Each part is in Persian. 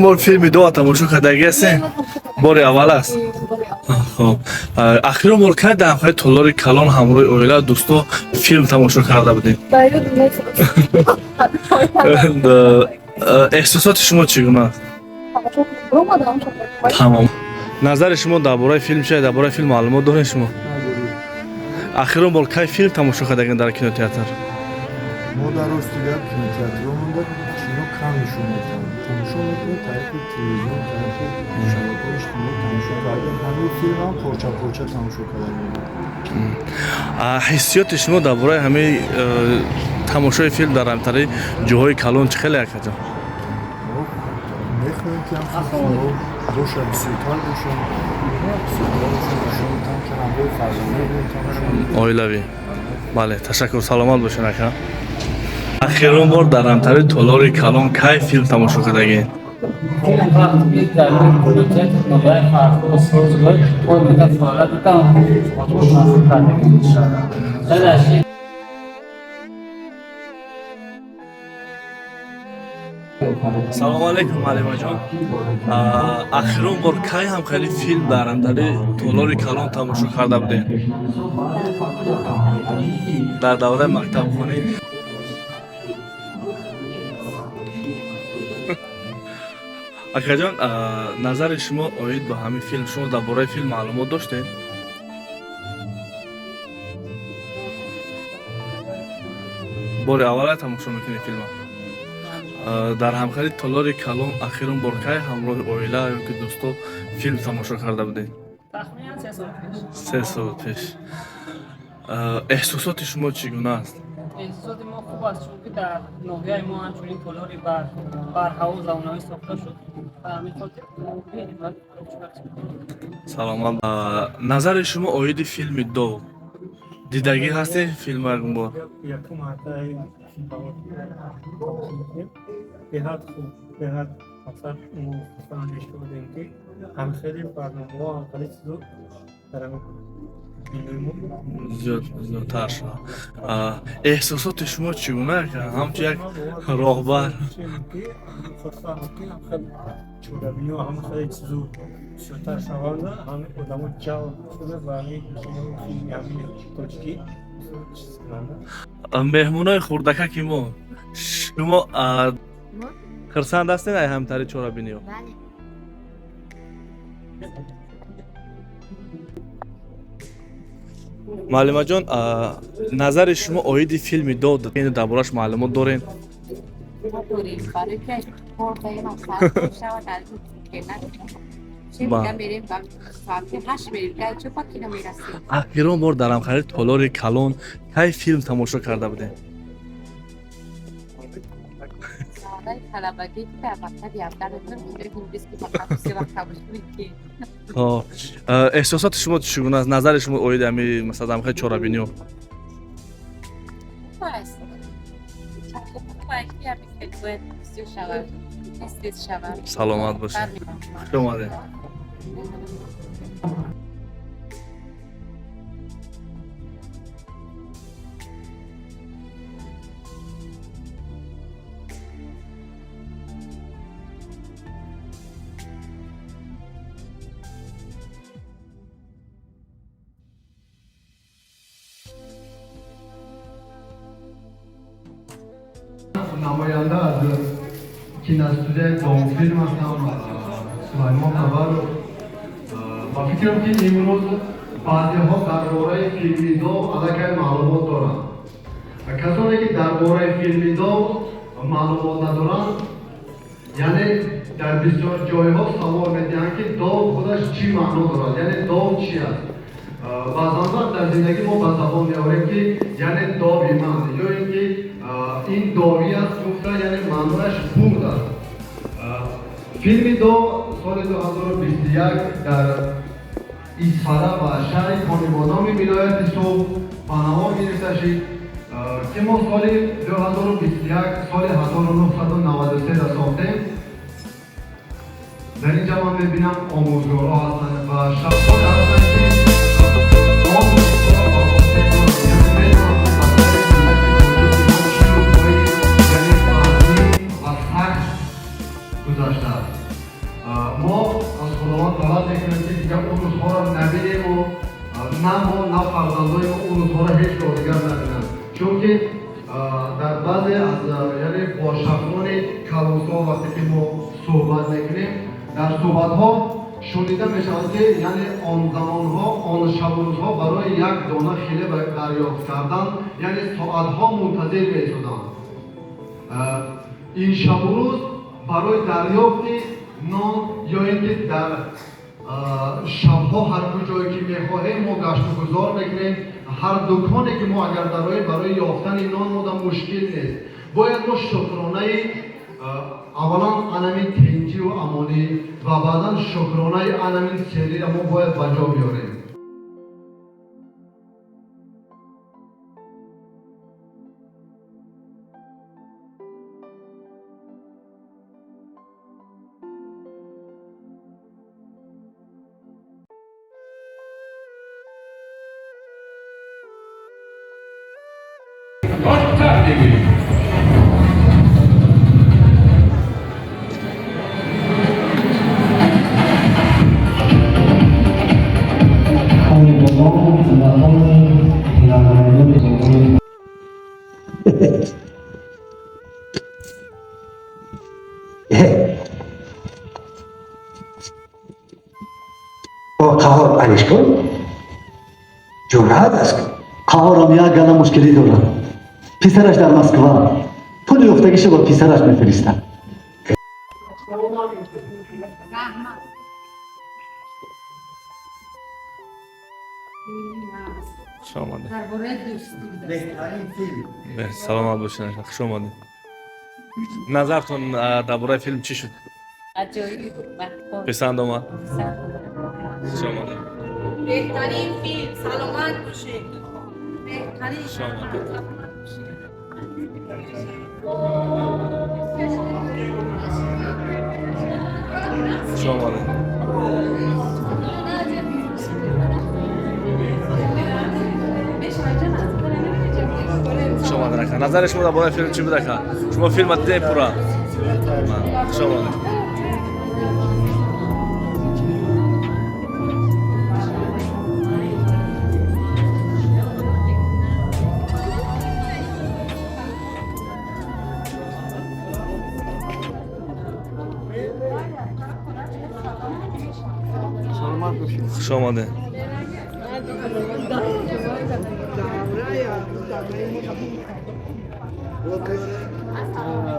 بار فیلم دو تماشا کرده هستین؟ بار اول است. خب اخیرا بار که در همخواه تالار کلان همراه اویلا دوستا فیلم تماشا کرده بودین؟ احساسات شما چگونه است؟ تمام. نظر شما درباره فیلم چیه؟ درباره فیلم معلومات دارین شما؟ اخیرا بار که فیلم تماشا کرده در کینوتئاتر؟ ما در رستگار کینوتئاترمون کینو کم نشون میدن. تماشا میکنیم طریق تلویزیون، طریق شبکه اجتماعی تماشا کردیم. همین فیلم هم پرچه تماشا کردیم. حسیات شما درباره همه تماشای فیلم در همتره جاهای کلان چه خیلی اکتا؟ میخوایم که هم فیلم باشه بسیار باشن. که همه فرزانه بودیم. آیلوی. بله تشکر سلامت باشین اکا. اخیرون بار در همتره تالار کلان که فیلم تماشا کردگین؟ سلام علیکم معلم جان. اخیرون بار کی هم خیلی فیلم در همتره تالار کلان تماشا کرده بودین؟ در دوره مکتب خونی؟ اکا جان نظر شما اوید به همین فیلم شما درباره فیلم معلومات داشتین؟ بار اول تماشا میکنید فیلم در همخواه تالار کلان اخیرون بار کی همراه اویلا یا که دوستا فیلم تماشا کرده بودین؟ تخمیناً 3 سال پیش. 3 سال پیش. احساسات شما چگونه است؟ احساسات ما خوب است چون که در ناحیه ما همچنین تالاری بر هوا زمانه‌ای ساخته شد و همین خاطر سلام. نظر شما اوید فیلم دو دیدگی هستی فیلم اگون بار؟ یکم مرتبه بهت خوب بهت اصلا فرانجش بودیم که هم خیلی برنامه ها هم خیلی چیزو درم زیادتر شد. احساسات شما چگونه که همچه یک راهبر چوربینی و هم خیلی چیزو سوتر شوانده هم ادامو جاو شده و همین همین توچکی مهمونای خوردکه که ما شما خرسند هستین ای همتری چوربینی ها؟ معلمه جان نظر شما اوید فیلم دو این دربارش معلومات دارین؟ نداریم برای که خورده مثلا شود از که نداریم بریم ساعت 8 بریم که چه پاکی نمیرسیم. اخیران بار در همخواه تالار کلان کی فیلم تماشا کرده بودین؟ سالای طلبگی که در مکتب یادگارتون می‌گیم که فقط 3 وقت باشیم که احساسات شما چگونه است؟ نظر شما اوید امی مثلا همخواه چوربینیو؟ باست باید که باید بسیار شود استیز شود. سلامت باشید. خوش اومدین. نماینده از کیناستودیوی دوم فیلم هستم سلیمان خبر و فکرم که امروز بعضی ها درباره فیلم دو علاقه معلومات دارند. کسانی که درباره فیلم دو معلومات ندارند یعنی در بسیار جایها سوال می‌دهند که دو خودش چی معنا دارد، یعنی دو چی است. بعضا وقت در زندگی ما به زبان می‌آوریم که یعنی دو بی‌معنی یا اینکه این داوی است گفته یعنی معنیش بود است. فیلم دو سال 2021 در ایسفره و شهر خانوادان ولایت صبح پناه گرفته شد که ما سال 2021 سال 1993 را ساختیم. در اینجا من می‌بینم آموزگارها هستند و شخص‌ها هستند که گذاشته است. نه ما نه فرزندای ما اون روزها را هیچ یادگار ندیدن، چون که در بعضی از یعنی با شخصان کلانسا وقتی که ما صحبت میکنیم در صحبت ها شنیده می شود که یعنی آن زمان ها آن شب و روزها برای یک دانه خیلی دریافت کردن یعنی ساعت ها منتظر می شدن. این شب و روز برای دریافت نان یا اینکه در شبها هر کجایی که میخواهیم ما گشت و گذار میکنیم، هر دکانی که ما اگر برای یافتن نان ما مشکل نیست. باید ما شکرانه اولا انمین تنجی و امانی و بعدا شکرانه انمین سری ما باید بجا بیاریم. قهار علیش کن جمعات است. قهارم یک گله مشکلی دارم. پسرش در مسکو پول یافتگیش با پسرش میفرستم. شاماده درباره دوستی بهترین فیلم سلامت باشین. خوش اومدید. نظرتون درباره فیلم چی شد؟ عجایب بود. پسند آمد؟ شاماده بهترین فیلم سلامت باشید. بهترین شاماده شاماده شاماده نکن. نظر شما درباره فیلم چی بوده که شما فیلم دیدین پورا؟ شاماده خوش آمده.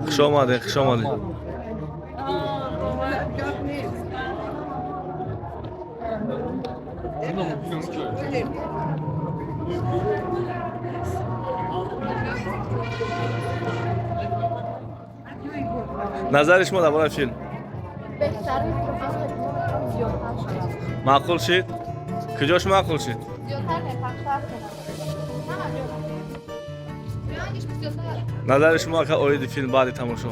خوش آمده. خوش آمده. نظر شما درباره فیلم؟ معقول شد؟ کجاش معقول شد؟ نظر شما که اوید فیلم بعد تماشا؟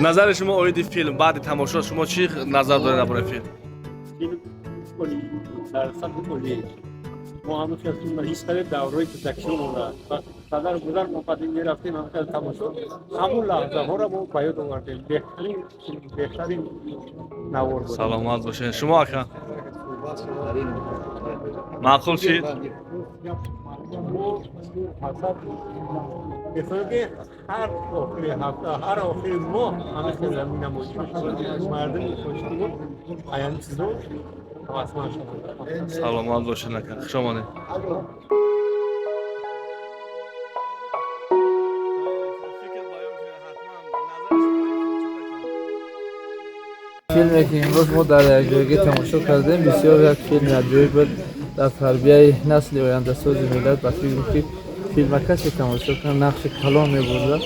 نظر شما اوید فیلم بعد تماشا شما چی نظر دارید درباره فیلم؟ فیلم کلی در سطح کلی ما همه خیلی هیچ طرح دوره‌ای پروڈکشن ہوگا صدر گذر ما قدیم میرفتیم همه خیلی تماشا همون لحظه ها را ما باید آوردیم بهترین نوار بود. سلامت باشین. شما که معقول شد؟ مثلا که هر آخر هفته هر آخر ماه همه خیلی زمین نمایش مردم خوشتی بود ایان چیزو آسمان شد. سلامت باشین. نکن. خوش آمدید. فیلمی که امروز ما در جایگاه تماشا کردیم بسیار یک فیلم عجیب بود در تربیت نسل آینده ساز ملت. با فیلمی که فیلم کسی تماشا کنه نقش کلان می‌برد